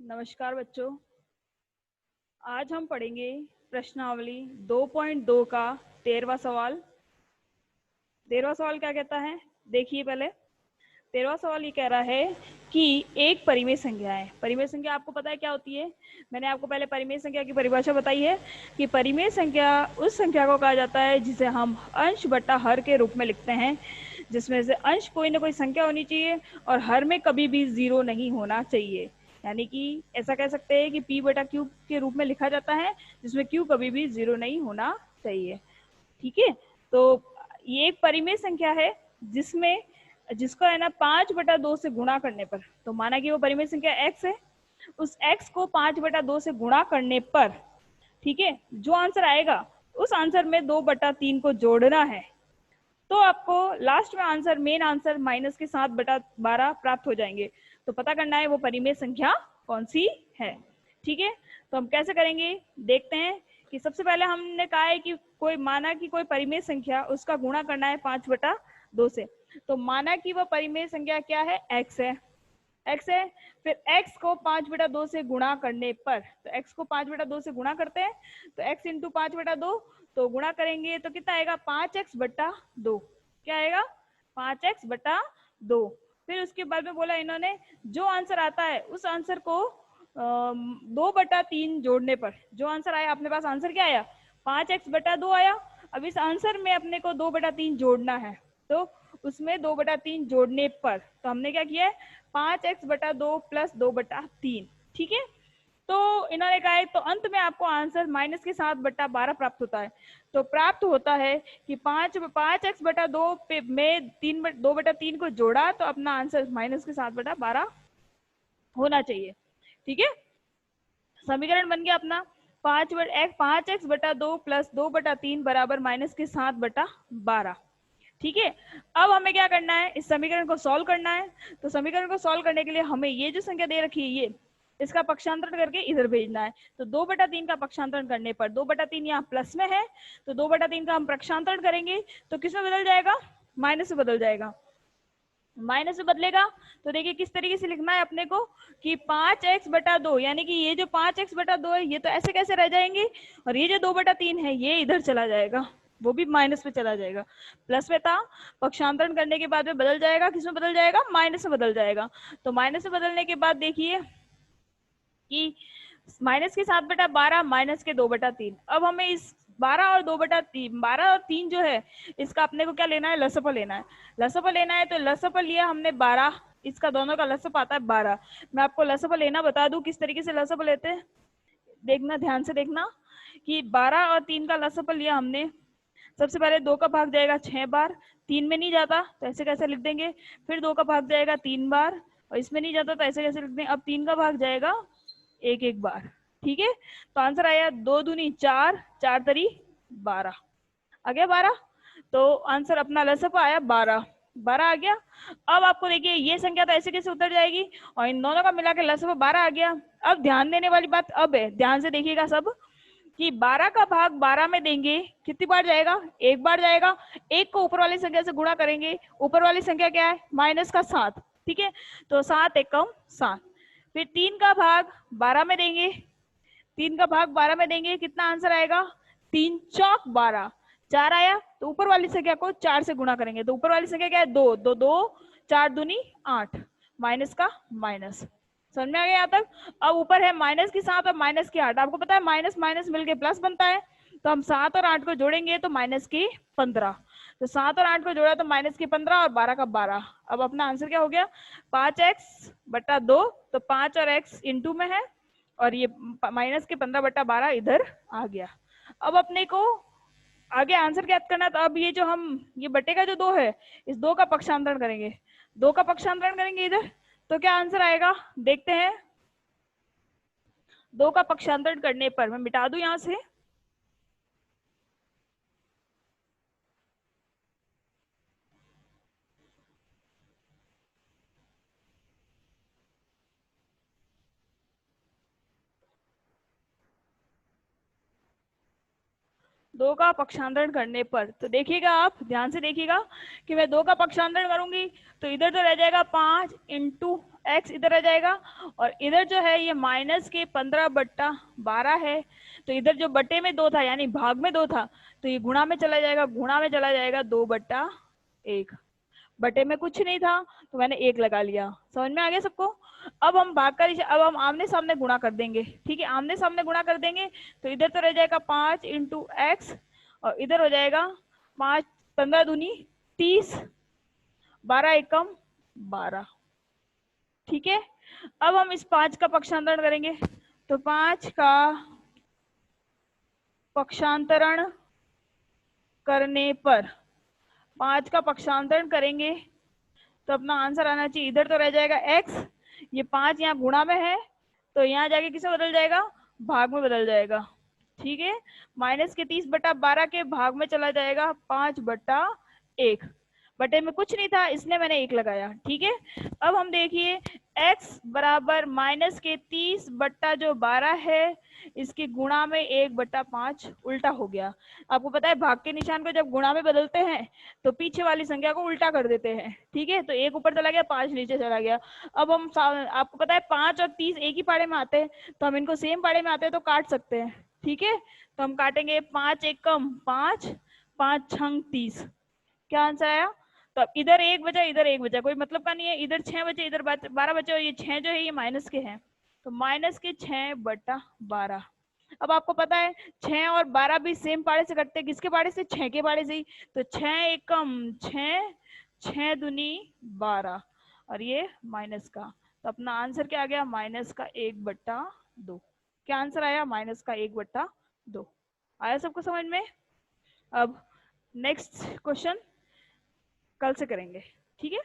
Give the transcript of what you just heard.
नमस्कार बच्चों, आज हम पढ़ेंगे प्रश्नावली 2.2 का 13वां सवाल। 13वां सवाल क्या कहता है, देखिए पहले। 13वां सवाल ये कह रहा है कि एक परिमेय संख्या है। परिमेय संख्या आपको पता है क्या होती है? मैंने आपको पहले परिमेय संख्या की परिभाषा बताई है कि परिमेय संख्या उस संख्या को कहा जाता है जिसे हम अंश बटा हर के रूप में लिखते हैं, जिसमें से अंश कोई ना कोई संख्या होनी चाहिए और हर में कभी भी जीरो नहीं होना चाहिए। यानी कि ऐसा कह सकते हैं कि p बटा क्यू के रूप में लिखा जाता है, जिसमें q कभी भी जीरो नहीं होना चाहिए। ठीक है, तो ये एक परिमेय संख्या है जिसमें जिसको है ना 5/2 से गुणा करने पर, तो माना कि वो परिमेय संख्या x है, उस x को 5/2 से गुणा करने पर, ठीक है, जो आंसर आएगा उस आंसर में 2/3 को जोड़ना है, तो आपको लास्ट में आंसर, मेन आंसर माइनस के 7/12 प्राप्त हो जाएंगे। तो पता करना है वो परिमेय संख्या कौन सी है। ठीक है, तो हम कैसे करेंगे देखते हैं। कि सबसे पहले हमने कहा है कि कोई माना कि कोई परिमेय संख्या, उसका गुणा करना है 5/2 से। तो माना कि वो परिमेय संख्या क्या है, x है। x है, फिर x को 5/2 से गुणा करने पर, तो x को 5/2 से गुणा करते हैं, तो x इंटू 5/2, तो गुणा करेंगे तो कितना आएगा, 5x/2। क्या आएगा, 5x/2। फिर उसके बाद में बोला इन्होंने जो आंसर आता है उस आंसर को 2/3 जोड़ने पर, जो आंसर आया, अपने पास आंसर क्या आया, 5x/2 आया। अब इस आंसर में अपने को 2/3 जोड़ना है, तो उसमें 2/3 जोड़ने पर, तो हमने क्या किया है, 5x/2 प्लस 2/3। ठीक है, तो इन्होंने कहा है तो अंत में आपको आंसर माइनस के 7/12 प्राप्त होता है। तो प्राप्त होता है कि 5x/2 पे में 2/3 को जोड़ा, तो अपना आंसर माइनस के 7/12 होना चाहिए। ठीक है, समीकरण बन गया अपना 5x/2 प्लस 2/3 बराबर माइनस के 7/12। ठीक है, अब हमें क्या करना है, इस समीकरण को सॉल्व करना है। तो समीकरण को सॉल्व करने के लिए हमें ये जो संख्या दे रखी है, ये इसका पक्षांतरण करके इधर भेजना है। तो 2/3 का पक्षांतरण करने पर, 2/3 यहाँ प्लस में है, तो 2/3 का हम पक्षांतरण करेंगे तो किस में बदल जाएगा, माइनस में बदल जाएगा। माइनस में बदलेगा तो देखिए किस तरीके से लिखना है अपने को कि 5x/2, यानी कि ये जो 5x/2 है ये तो ऐसे कैसे रह जाएंगे, और ये जो 2/3 है ये इधर चला जाएगा, वो भी माइनस में चला जाएगा। प्लस में था, पक्षांतरण करने के बाद में बदल जाएगा, किस में बदल जाएगा, माइनस में बदल जाएगा। तो माइनस में बदलने के बाद देखिए कि माइनस के 7/12 माइनस के 2/3। अब हमें इस 12 और 2/3, 12 और 3 जो है, इसका अपने को क्या लेना है, लसअप लेना है। लसअप लेना है तो लसअप लिया हमने 12, इसका दोनों का लसअप आता है 12। मैं आपको लसअप लेना बता दूं किस तरीके से लसअप लेते हैं, देखना, ध्यान से देखना कि 12 और 3 का लसअप लिया हमने। सबसे पहले 2 का भाग जाएगा 6 बार, 3 में नहीं जाता तो ऐसे कैसे लिख देंगे। फिर 2 का भाग जाएगा 3 बार और इसमें नहीं जाता तो ऐसे कैसे लिख देंगे। अब 3 का भाग जाएगा 1 बार। ठीक है, तो आंसर आया 2 दूनी 4, 4 तरी 12 आ गया 12। तो आंसर अपना लसअप आया 12 आ गया। अब आपको देखिए ये संख्या तो ऐसे कैसे उतर जाएगी, और इन दोनों का मिला के लसअप 12 आ गया। अब ध्यान देने वाली बात अब है, ध्यान से देखिएगा सब, कि 12 का भाग 12 में देंगे कितनी बार जाएगा, 1 बार जाएगा। 1 को ऊपर वाली संख्या से गुणा करेंगे, ऊपर वाली संख्या क्या है, माइनस का 7। ठीक है, तो 7 एकम 7। फिर 3 का भाग 12 में देंगे, 3 का भाग 12 में देंगे, कितना आंसर आएगा, 3 चौक 12, 4 आया। तो ऊपर वाली संख्या को 4 से गुणा करेंगे, तो ऊपर वाली संख्या क्या है, 2, 2 2, 4 दूनी 8, माइनस का माइनस। समझ में आ गया यहाँ तक। अब ऊपर है माइनस की 7 और माइनस की 8, आपको पता है माइनस माइनस मिलके प्लस बनता है, तो हम 7 और 8 को जोड़ेंगे तो माइनस की 15। तो 7 और 8 को जोड़ा तो माइनस की 15 और 12 का 12। अब अपना आंसर क्या हो गया, 5x/2, तो 5 और x इंटू में है, और ये माइनस के 15/12 इधर आ गया। अब अपने को आगे आंसर ज्ञात करना, तो अब ये जो हम ये बटे का जो 2 है, इस 2 का पक्षांतरण करेंगे, 2 का पक्षांतरण करेंगे इधर, तो क्या आंसर आएगा देखते हैं। 2 का पक्षांतरण करने पर, मैं मिटा दूं यहां से, दो का पक्षांतरण करने पर, तो देखिएगा आप ध्यान से देखिएगा कि मैं 2 का पक्षांतरण करूंगी तो इधर तो रह जाएगा 5 इंटू x इधर आ जाएगा, और इधर जो है ये माइनस के 15/12 है, तो इधर जो बटे में 2 था यानी भाग में 2 था, तो ये गुणा में चला जाएगा, गुणा में चला जाएगा 2/1। बटे में कुछ नहीं था तो मैंने 1 लगा लिया। समझ में आ गया सबको? अब हम भाग कर, अब हम आमने सामने गुणा कर देंगे। ठीक है, आमने सामने गुणा कर देंगे तो इधर तो रह जाएगा 5 × x, और इधर हो जाएगा 5, 15 दूनी 30, 12 एकम 12। ठीक है, अब हम इस 5 का पक्षांतरण करेंगे, तो 5 का पक्षांतरण करने पर, 5 का पक्षांतरण करेंगे तो अपना आंसर आना चाहिए, इधर तो रह जाएगा x, ये 5 यहाँ गुणा में है तो यहाँ जाके किसे बदल जाएगा, भाग में बदल जाएगा। ठीक है, माइनस के 30/12 के भाग में चला जाएगा 5/1। बटे में कुछ नहीं था इसलिए मैंने 1 लगाया। ठीक है, अब हम देखिए x बराबर माइनस के 30/12 है, इसके गुणा में 1/5 उल्टा हो गया। आपको पता है भाग के निशान को जब गुणा में बदलते हैं तो पीछे वाली संख्या को उल्टा कर देते हैं। ठीक है, तो 1 ऊपर चला गया, 5 नीचे चला गया। अब हम, आपको पता है 5 और 30 एक ही पाड़े में आते हैं, तो हम इनको सेम पाड़े में आते हैं तो काट सकते हैं। ठीक है, तो हम काटेंगे 5 एकम 5, 5 छंग 30। क्या आंसर आया? तो अब इधर 1 बचा, इधर 1 बचा, कोई मतलब का नहीं है। इधर 6 बचे, इधर 12 बचे, और ये 6 जो है ये माइनस के हैं, तो माइनस के 6/12। अब आपको पता है 6 और 12 भी सेम पाड़े से कटते हैं, किसके पाड़े से? 6 के पाड़े से ही। तो 6 एकम 6, 6 दूनी 12, और ये माइनस का, तो अपना आंसर क्या आ गया? माइनस का 1/2। क्या आंसर आया? माइनस का 1/2। आया सबको समझ में? अब नेक्स्ट क्वेश्चन कल से करेंगे। ठीक है।